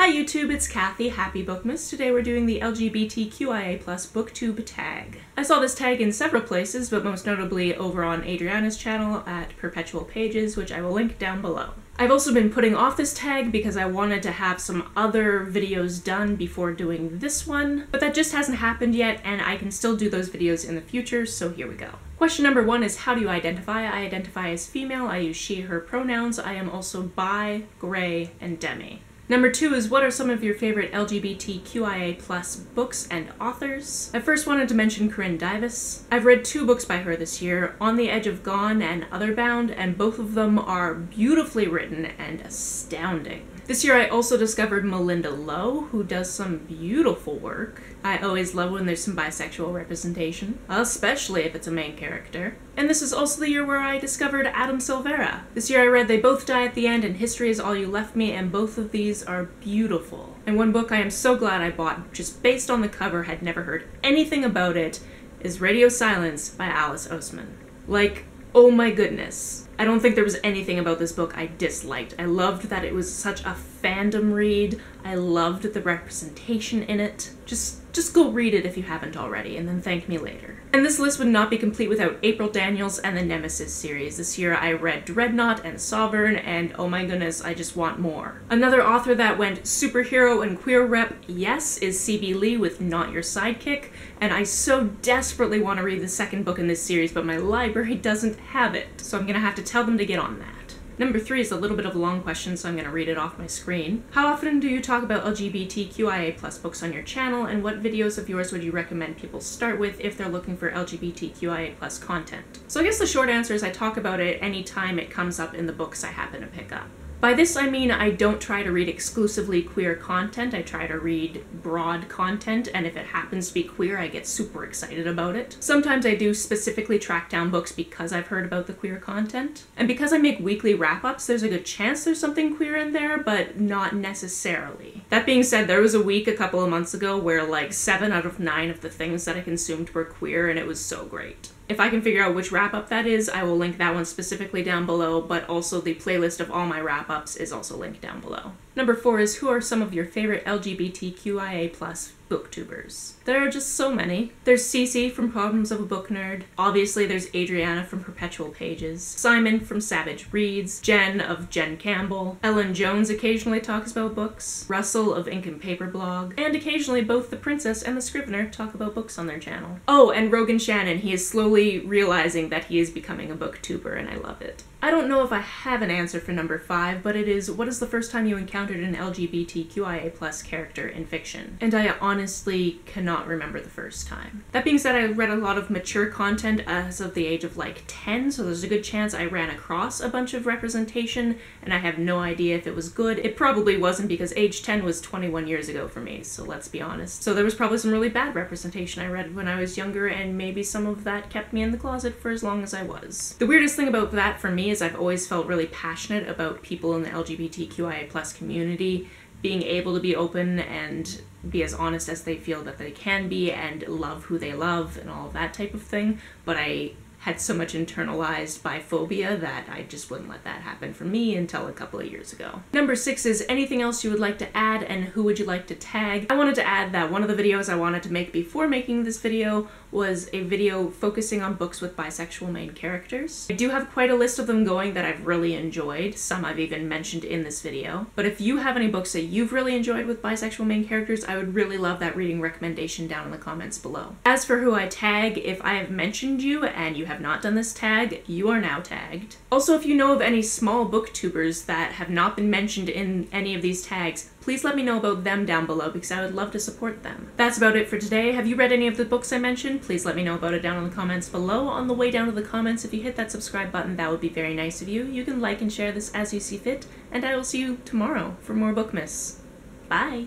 Hi YouTube, it's Kathy, Happy Bookmas. Today we're doing the LGBTQIA Booktube Tag. I saw this tag in several places, but most notably over on Adriana's channel at Perpetual Pages, which I will link down below. I've also been putting off this tag because I wanted to have some other videos done before doing this one, but that just hasn't happened yet, and I can still do those videos in the future, so here we go. Question number 1 is, how do you identify? I identify as female, I use she, her pronouns, I am also bi, gray, and demi. Number 2 is, what are some of your favorite LGBTQIA+ books and authors? I first wanted to mention Corinne Davis. I've read 2 books by her this year, On the Edge of Gone and Otherbound, and both of them are beautifully written and astounding. This year I also discovered Melinda Lowe, who does some beautiful work. I always love when there's some bisexual representation, especially if it's a main character. And this is also the year where I discovered Adam Silvera. This year I read They Both Die at the End and History Is All You Left Me, and both of these are beautiful. And one book I am so glad I bought, just based on the cover, had never heard anything about it, is Radio Silence by Alice Oseman. Like, oh my goodness. I don't think there was anything about this book I disliked. I loved that it was such a fandom read. I loved the representation in it. Just go read it if you haven't already, and then thank me later. And this list would not be complete without April Daniels and the Nemesis series. This year I read Dreadnought and Sovereign, and oh my goodness, I just want more. Another author that went superhero and queer rep, yes, is C.B. Lee with Not Your Sidekick, and I so desperately want to read the second book in this series, but my library doesn't have it, so I'm gonna have to tell them to get on that. Number 3 is a little bit of a long question, so I'm going to read it off my screen. How often do you talk about LGBTQIA+ books on your channel, and what videos of yours would you recommend people start with if they're looking for LGBTQIA+ content? So I guess the short answer is I talk about it any time it comes up in the books I happen to pick up. By this I mean I don't try to read exclusively queer content, I try to read broad content, and if it happens to be queer, I get super excited about it. Sometimes I do specifically track down books because I've heard about the queer content. And because I make weekly wrap-ups, there's a good chance there's something queer in there, but not necessarily. That being said, there was a week a couple of months ago where like 7 out of 9 of the things that I consumed were queer, and it was so great. If I can figure out which wrap-up that is, I will link that one specifically down below, but also the playlist of all my wrap-ups is also linked down below. Number 4 is, who are some of your favorite LGBTQIA+ booktubers? There are just so many. There's Cece from Problems of a Book Nerd. Obviously there's Adriana from Perpetual Pages. Simon from Savage Reads. Jen of Jen Campbell. Ellen Jones occasionally talks about books. Russell of Ink and Paper Blog. And occasionally both the Princess and the Scrivener talk about books on their channel. Oh, and Rogan Shannon. He is slowly realizing that he is becoming a booktuber, and I love it. I don't know if I have an answer for number 5, but it is, what is the first time you encountered an LGBTQIA+ character in fiction? And I honestly cannot remember the first time. That being said, I read a lot of mature content as of the age of like 10, so there's a good chance I ran across a bunch of representation, and I have no idea if it was good. It probably wasn't, because age 10 was 21 years ago for me, so let's be honest. So there was probably some really bad representation I read when I was younger, and maybe some of that kept me in the closet for as long as I was. The weirdest thing about that for me is I've always felt really passionate about people in the LGBTQIA+ community being able to be open and be as honest as they feel that they can be and love who they love and all of that type of thing, but I had so much internalized biphobia that I just wouldn't let that happen for me until a couple of years ago. Number 6 is, anything else you would like to add, and who would you like to tag? I wanted to add that one of the videos I wanted to make before making this video was a video focusing on books with bisexual main characters. I do have quite a list of them going that I've really enjoyed, some I've even mentioned in this video, but if you have any books that you've really enjoyed with bisexual main characters, I would really love that reading recommendation down in the comments below. As for who I tag, if I have mentioned you and you have not done this tag, you are now tagged. Also, if you know of any small booktubers that have not been mentioned in any of these tags, please let me know about them down below, because I would love to support them. That's about it for today. Have you read any of the books I mentioned? Please let me know about it down in the comments below. On the way down to the comments, if you hit that subscribe button, that would be very nice of you. You can like and share this as you see fit, and I will see you tomorrow for more Bookmas. Bye!